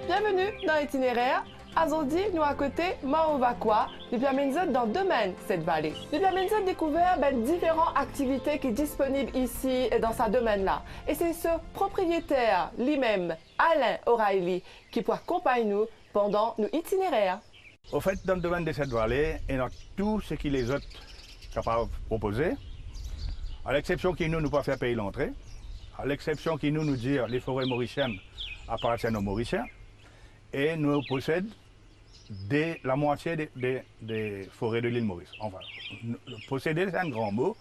Bienvenue dans l'itinéraire. Aujourd'hui, nous à côté, Maovakwa, nous permettons dans le domaine cette vallée. Nous permettons découvrir différentes activités qui sont disponibles ici dans ce domaine-là. Et c'est ce propriétaire lui-même, Alain O'Reilly, qui pourra accompagner nous pendant nos itinéraires. Au fait, dans le domaine de cette vallée, il y a tout ce que les autres sont capables de proposer, à l'exception qu'ils nous pas faire payer l'entrée, à l'exception qu'ils nous dire les forêts mauriciennes appartiennent aux Mauriciens, et nous possédons la moitié des forêts de l'île Maurice. Enfin, posséder, c'est un grand mot,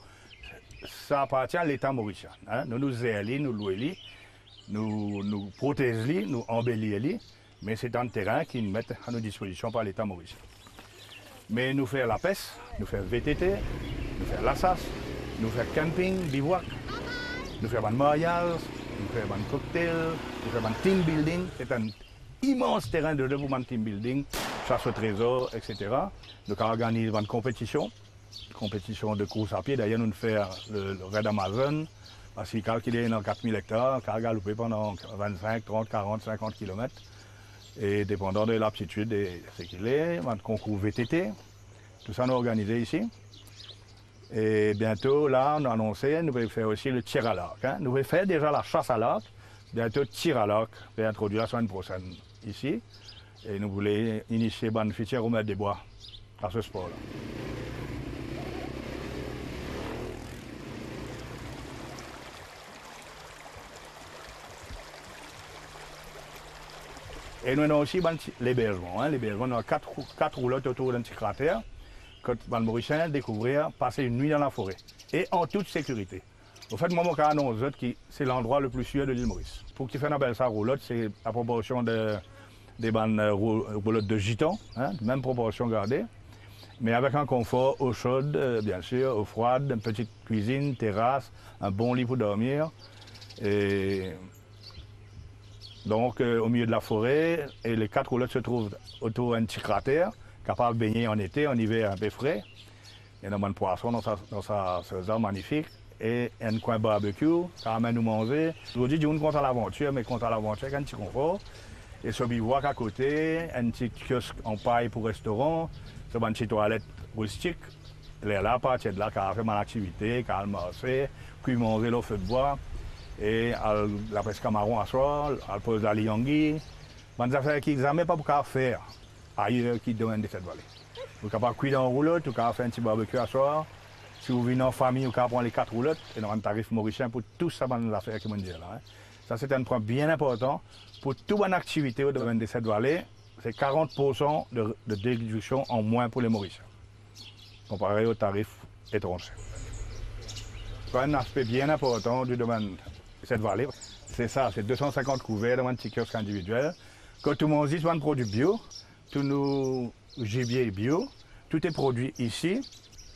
ça appartient à l'État mauricien. Hein? Nous nous aidons, nous louons, nous protégeons, nous embellissons, mais c'est un terrain qui nous met à nos dispositions par l'État mauricien. Mais nous faisons la pêche, nous faisons VTT, nous faisons la chasse, nous faisons camping, bivouac, nous faisons un mariage, nous faisons un cocktail, nous faisons un team building. C'est un immense terrain de développement de team building, chasse au trésor, etc. Nous organisons une compétition de course à pied. D'ailleurs, nous faisons le Raid Amazon, parce qu'il calcule dans 4000 hectares, qui a galopé pendant 25, 30, 40, 50 km. Et dépendant de l'aptitude de ce qu'il est, un concours VTT, tout ça nous organisé ici. Et bientôt, là, on a annoncé, nous allons faire aussi le tir à l'arc. Hein. Nous allons faire déjà la chasse à l'arc, bientôt tir à l'arc, va introduire la semaine prochaine ici. Et nous voulons initier une future remettre des bois à ce sport-là. Et nous avons aussi l'hébergement. Hein. L'hébergement, nous avons quatre roulottes autour d'un petit cratère. Quand les Mauriciens découvrir, passer une nuit dans la forêt. Et en toute sécurité. Au fait, moi, mon cas annonce que c'est l'endroit le plus sûr de l'île Maurice. Pour qu'ils fassent appel ça roulotte, c'est la proportion des bandes roulottes de gitans, hein, même proportion gardée. Mais avec un confort, eau chaude, bien sûr, eau froide, une petite cuisine, terrasse, un bon lit pour dormir. Et donc, au milieu de la forêt, et les quatre roulottes se trouvent autour d'un petit cratère, capable de baigner en été, en hiver un peu frais. Il y a un de poisson dans sa zone magnifique. Et un coin barbecue, ça amène nous manger. Aujourd'hui, on compte à l'aventure, mais compte à l'aventure avec un petit confort. Et ce bivouac à côté, un petit kiosque en paille pour restaurant, c'est une petite toilette rustique. Là, à partir de là, quand on fait mon activité, quand on marche, puis manger le feu de bois. Et la pêche camaron à soir, elle pose la liangui. Des affaires qu'ils n'ont même pas faire ailleurs qui domaine de cette vallée. Vous pouvez pas cuire dans une roulotte, vous pouvez faire un petit barbecue à soir. Si vous venez en famille, vous pouvez prendre les quatre roulottes et nous avons un tarif mauricien pour tout ça, les affaires qui m'ont dit là. Hein. Ça, c'est un point bien important. Pour toute bonne activité au domaine de cette vallée, c'est 40% de déduction en moins pour les Mauriciens, comparé aux tarifs étrangers. C'est un aspect bien important du domaine de cette vallée. C'est ça, c'est 250 couverts dans un petit kiosque individuel. Quand tout le monde dit, c'est un produit bio, tous nos gibiers bio, tout est produit ici.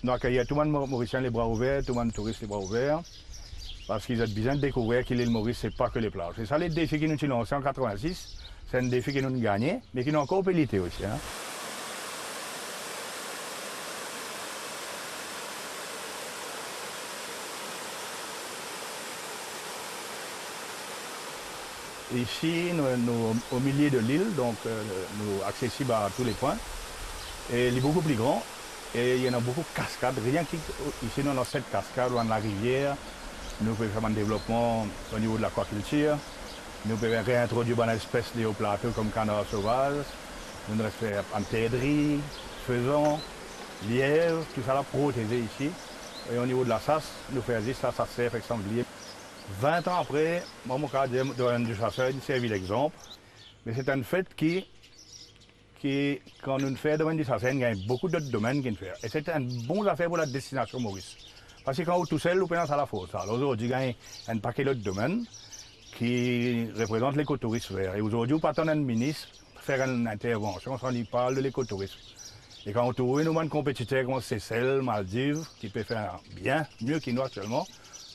Donc il y a tout le monde mauricien les bras ouverts, tout le monde touriste les bras ouverts, parce qu'ils ont besoin de découvrir que l'île Maurice, ce n'est pas que les plages. C'est ça les défis qui nous ont lancés en 1986, c'est un défi qui nous a gagné, mais qui nous a encore pélité aussi. Hein. Ici, nous au milieu de l'île, donc nous accessibles à tous les points. Et il est beaucoup plus grand et il y en a beaucoup de cascades. Rien qu'ici, nous avons 7 cascades dans la rivière. Nous pouvons faire un développement au niveau de l'aquaculture. Nous pouvons réintroduire une espèce de hauts plateaux comme canard sauvage. Nous pouvons faire un thédri, faisan, lièvre, tout ça là protégé ici. Et au niveau de la chasse, nous faisons juste la chasse avec sanglier. 20 ans après, moi, mon cas de chasseur, il servi l'exemple. Mais c'est un fait qui, quand nous faisons le domaine du chasseur, il y a beaucoup d'autres domaines qui nous font. Et c'est un bon affaire pour la destination Maurice. Parce que quand vous êtes tout seul, vous pensez à la faute. Alors aujourd'hui, il y a un paquet d'autres domaines qui représentent l'écotourisme vert. Et aujourd'hui, vous partez un ministre faire une intervention, on parle de l'écotourisme. Et quand on trouve un compétiteur comme Seychelles, Maldives, qui peut faire bien, mieux qu'il nous actuellement,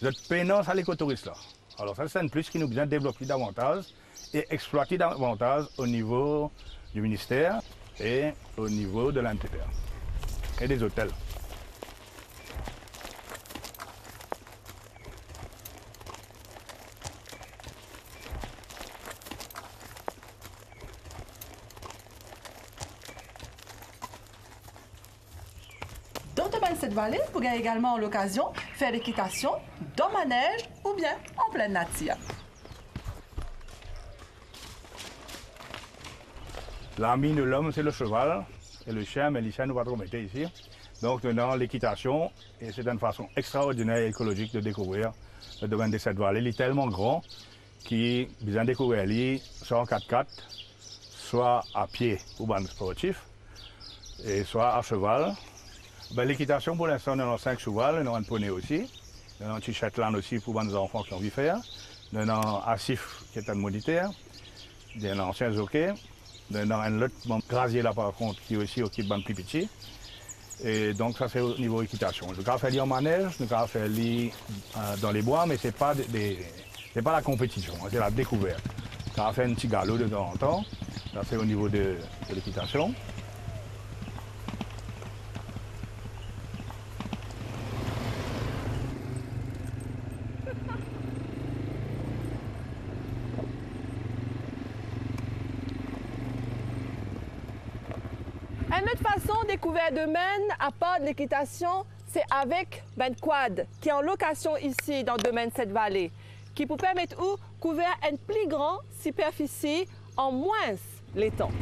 vous êtes peinant à l'écotourisme là. Alors ça, c'est un plus qui nous vient développer davantage et exploiter davantage au niveau du ministère et au niveau de l'intérieur et des hôtels. Dans le domaine de cette vallée, vous avez également l'occasion de faire l'équitation dans manège ou bien en pleine nature. L'ami de l'homme, c'est le cheval et le chien, mais les chiens, nous ne pas trop mettre ici. Donc, dans l'équitation, et c'est une façon extraordinaire et écologique de découvrir le domaine de cette vallée. Il est tellement grand qu'il besoin découvrir lui, soit en 4x4, soit à pied pour les sportifs, et soit à cheval. Ben, l'équitation, pour l'instant, on a 5 chevaux, on a un poney aussi, on a un petit Shetland aussi pour les enfants qui ont envie de faire, on a un Asif qui est un moniteur, un ancien jockey, on a un autre grazier là par contre qui est aussi occupe de plus petit. Et donc ça c'est au niveau équitation. Nous avons fait en manège, nous avons fait dans les bois, mais ce n'est pas, pas la compétition, c'est la découverte. Nous avons fait un petit galop de temps en temps, ça c'est au niveau de l'équitation. Une autre façon de découvrir le domaine, à part de l'équitation, c'est avec Ben Quad, qui est en location ici dans le domaine de cette vallée, qui peut permettre de couvrir une plus grande superficie en moins les temps.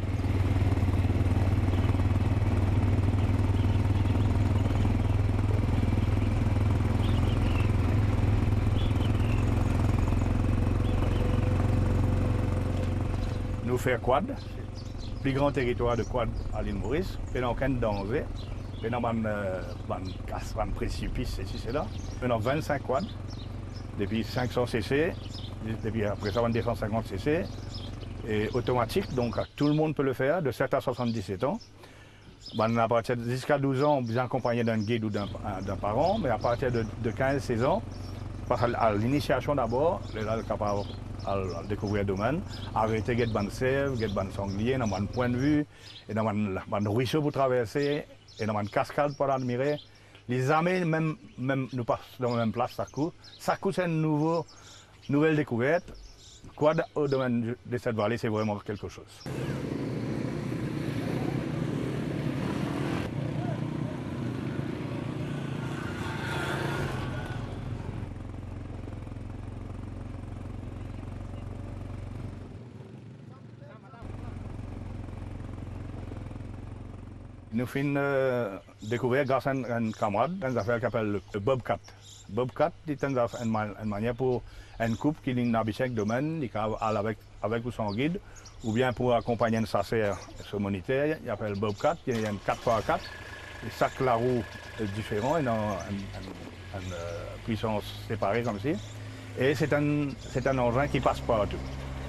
Nous faisons quad. Plus grand territoire de quad à l'île Maurice, et dans aucun danger, et dans un précipice, ici, c'est là. On a 25 quads, depuis 500 cc, depuis après ça, on a 250 cc, et automatique, donc tout le monde peut le faire, de 7 à 77 ans. À partir de jusqu'à 12 ans, bien accompagné d'un guide ou d'un parent, mais à partir de 15-16 ans, à l'initiation d'abord, là, le capable à découvrir le domaine, arrêter de ban sève, de ban sanglier, dans un point de vue, et dans un ruisseau pour traverser, et dans une cascade pour admirer. Les amis, même nous passons dans la même place, ça coûte une nouvelle découverte. Quoi au domaine de cette vallée, c'est vraiment quelque chose. Nous avons découvert grâce à un camarade une affaire qui s'appelle le Bobcat. Bobcat, c'est une manière pour une couple qui est dans le domaine, qui aller avec son guide, ou bien pour accompagner une sacère sur moniteur, il s'appelle Bobcat, il y a une 4x4, et chaque la roue est différent, il a une puissance séparée comme ça. Et c'est un engin qui passe partout.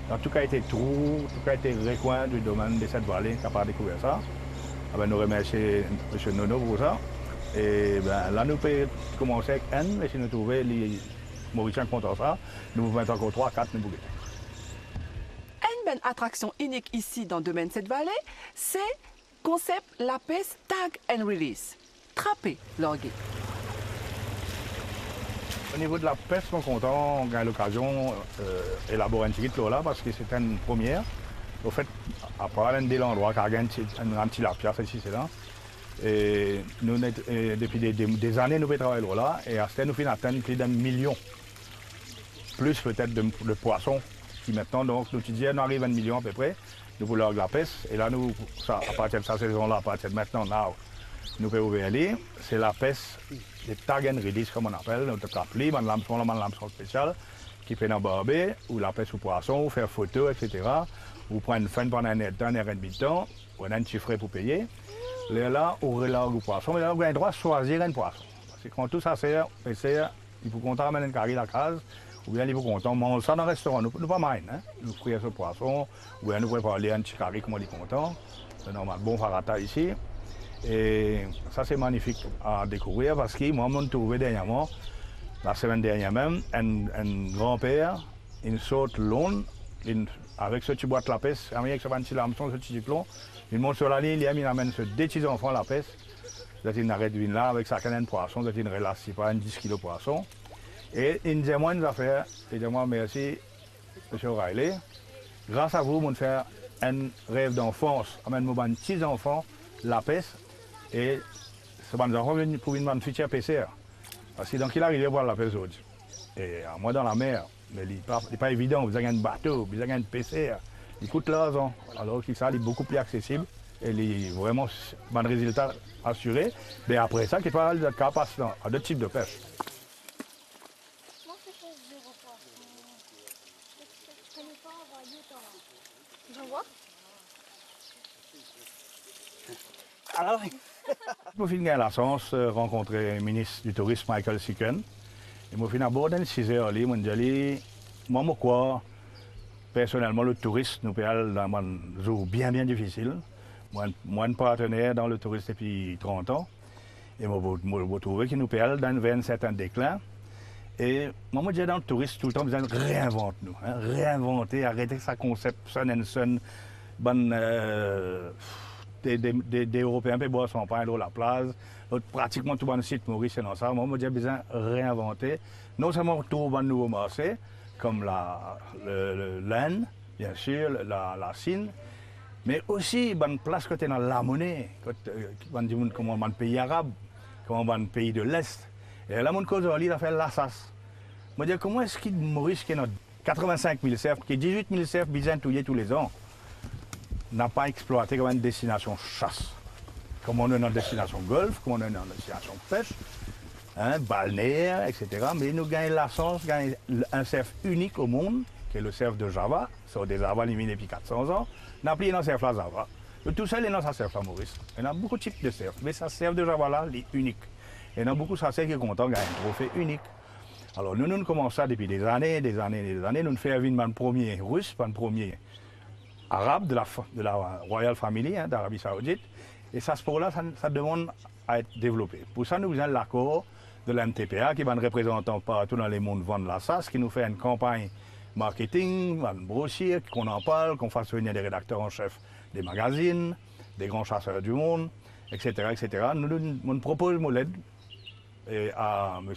Dans tout cas, été trou, tout cas, été recoin du domaine de cette vallée qui a découvert ça. Ah ben, nous remercions M. Nono pour ça. Et ben, là, nous pouvons commencer avec un, mais si nous trouvons les Mauriciens contre ça, nous pouvons mettre encore 3, 4, nous pouvons. Une belle attraction unique ici dans le domaine de cette vallée, c'est le concept la pêche tag and release. Trapper l'orgueil. Au niveau de la pêche, on est content, on a l'occasion d'élaborer un petit là parce que c'est une première. Au fait, à part un de l'endroit qui a un petit lapia, c'est ici, c'est là. Et nous, depuis des années, nous travaillons là. Et à ce temps, nous finissons atteindre plus d'1 million. Plus peut-être de poissons qui maintenant, donc, nous disons, nous arrivons à 1 million à peu près. Nous voulons la pêche. Et là, nous, ça, à partir de cette saison-là, à partir de maintenant, nous pouvons ouvrir aller. C'est la pêche des tag and release, comme on appelle. Nous avons appelé, une lampe spéciale qui fait dans le barbé, ou la pêche au poisson, ou faire photo, etc. Ou prendre une fin pendant un heure et demie de temps, ou un petit frais pour payer. Là, on relargue le poisson, mais là, on a le droit de choisir un poisson. Parce que quand tout ça sert, il faut qu'on ramène un carré à la case, ou bien il faut qu'on mange ça dans le restaurant. Nous pas mal, hein? Nous frire ce poisson, ou bien nous pouvons parler un petit carré comme on est content. C'est normal, bon farata ici. Et ça, c'est magnifique à découvrir parce que moi, je trouvé dernièrement, la semaine dernière même, un grand-père, une sorte longue, avec ce petit boîte de la pêche, avec ce petit lameçon, ce petit diplôme, il monte sur la ligne, il amène ce deux petits enfants à la pêche. Il arrête de venir là avec sa canne de poisson, il relâche pas 10 kg de poisson. Et il me dit moi une affaire, il dit moi merci, M. O'Reilly. Grâce à vous, je fais un rêve d'enfance, amène-moi mes petits enfants, la pêche. Et c'est pas nous enfants pour une future PCR. Parce que donc il arrive à voir la personne. Et moi dans la mer, mais il n'est pas évident, vous avez un bateau, vous avez un PCR, il coûte l'argent. Alors que ça, il est beaucoup plus accessible et il est vraiment un résultat assuré. Mais après ça, il pas de capacité à d'autres types de pêche. Alors, Je suis la chance de rencontrer le ministre du Tourisme, Michael Siken. Et je suis abordé 6 heures, je me dis, moi, personnellement, le tourisme nous parle dans un jour bien difficile. Moi, un partenaire dans le tourisme depuis 30 ans. Et je trouve qu'il nous parle vers un certain déclin. Et moi, je dis dans le tourisme, tout le temps, besoin de réinventer nous. Hein, réinventer, arrêter sa concept, des Européens qui boivent son pain à la plage. Pratiquement tout le site Maurice est dans ça. Moi, j'ai besoin de réinventer. Non seulement trouver un nouveau marché, comme l'Inde, bien sûr, la Chine, mais aussi une place côté dans la monnaie, comme un pays arabe, comme un pays de l'Est. Et là, mon cause, il a fait l'Assas. Je me dis, comment est-ce qu'il Maurice, qui a 85 000 cerfs, qui a 18 000 cerfs besoin touiller tous les ans, n'a pas exploité comme une destination chasse. Comme on est dans une destination golf, comme on est dans une destination pêche, hein, balnéaire, etc. Mais nous gagnons la chance, gagnons un cerf unique au monde, qui est le cerf de Java, c'est des Java éliminés depuis 400 ans. On a pris dans cerf là Java. Tout seul est dans sa cerf là, Maurice. Il y a beaucoup de types de cerfs, mais sa cerf de Java là, elle est unique. Et il y en a beaucoup de cerfs qui sont contents de gagner un trophée unique. Alors nous commençons ça depuis des années. Nous faisons un premier russe, un premier arabe de la Royal Family, hein, d'Arabie Saoudite. Et ça, ce sport-là, ça demande à être développé. Pour ça, nous avons l'accord de l'MTPA, qui est un représentant partout dans le monde vendre la SAS, qui nous fait une campagne marketing, une brochure, qu'on en parle, qu'on fasse venir des rédacteurs en chef des magazines, des grands chasseurs du monde, etc. etc. Nous proposons l'aide à M.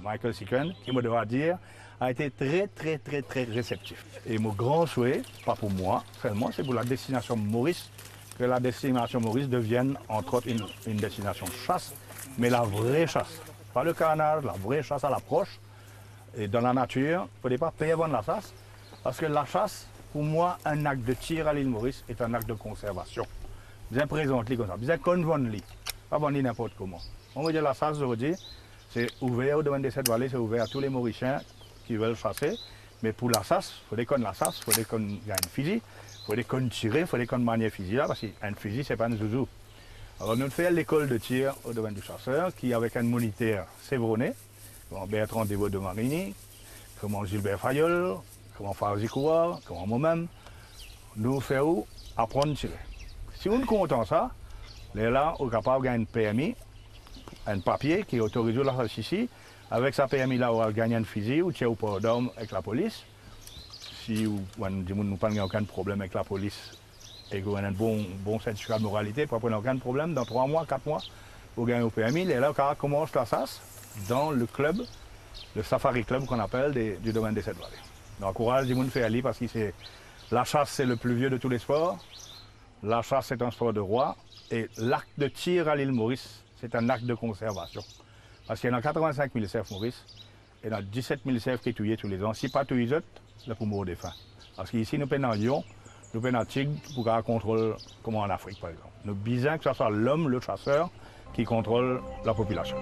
Michael Siken, qui me devra dire, a été très réceptif. Et mon grand souhait, pas pour moi seulement, c'est pour la destination Maurice, que la destination Maurice devienne entre autres une destination chasse, mais la vraie chasse. Pas le canard, la vraie chasse à l'approche. Et dans la nature, il ne faut pas payer vendre la chasse, parce que la chasse, pour moi, un acte de tir à l'île Maurice est un acte de conservation. Bien présente comme ça, bien qu'on vende l'île, pas vendre n'importe comment. On va dire la chasse aujourd'hui, c'est ouvert au domaine des 7 vallées, c'est ouvert à tous les Mauriciens qui veulent chasser. Mais pour la chasse, il faut des la chasse, il faut des qu'il y a une fusil, il faut des tirer, il faut des manier fusil là, parce qu'un fusil, ce n'est pas un zouzou. Alors nous faisons l'école de tir au domaine du chasseur, qui avec un moniteur sévronné, comme Bertrand Desvaux de Marigny, comme Gilbert Fayol, comme Farzi Kouar, comme moi-même, nous faisons apprendre à tirer. Si on est content ça, là, on est capable de gagner un PMI, un papier qui autorise la chasse ici. Avec sa PMI là, on va gagner un fusil ou tirer au port d'armes avec la police. Si on n'a pas aucun problème avec la police et qu'on a un bon certificat de moralité, pas aucun problème, dans 3 mois, 4 mois, on gagne au PMI. Et là, on commence la chasse dans le club, le Safari Club qu'on appelle du domaine des 7 vallées. Donc, encourage du monde fait aller parce que la chasse, c'est le plus vieux de tous les sports. La chasse, c'est un sport de roi. Et l'acte de tir à l'île Maurice, c'est un acte de conservation. Parce qu'il y a 85 000 cerfs Maurice, et il y a 17 000 cerfs qui sont tués tous les ans. Si pas tous les autres, c'est pour mourir de faim. Parce qu'ici, nous prenons un lion, nous prenons un tigre pour qu'on contrôle, comme en Afrique par exemple. Nous besoin que ce soit l'homme, le chasseur, qui contrôle la population.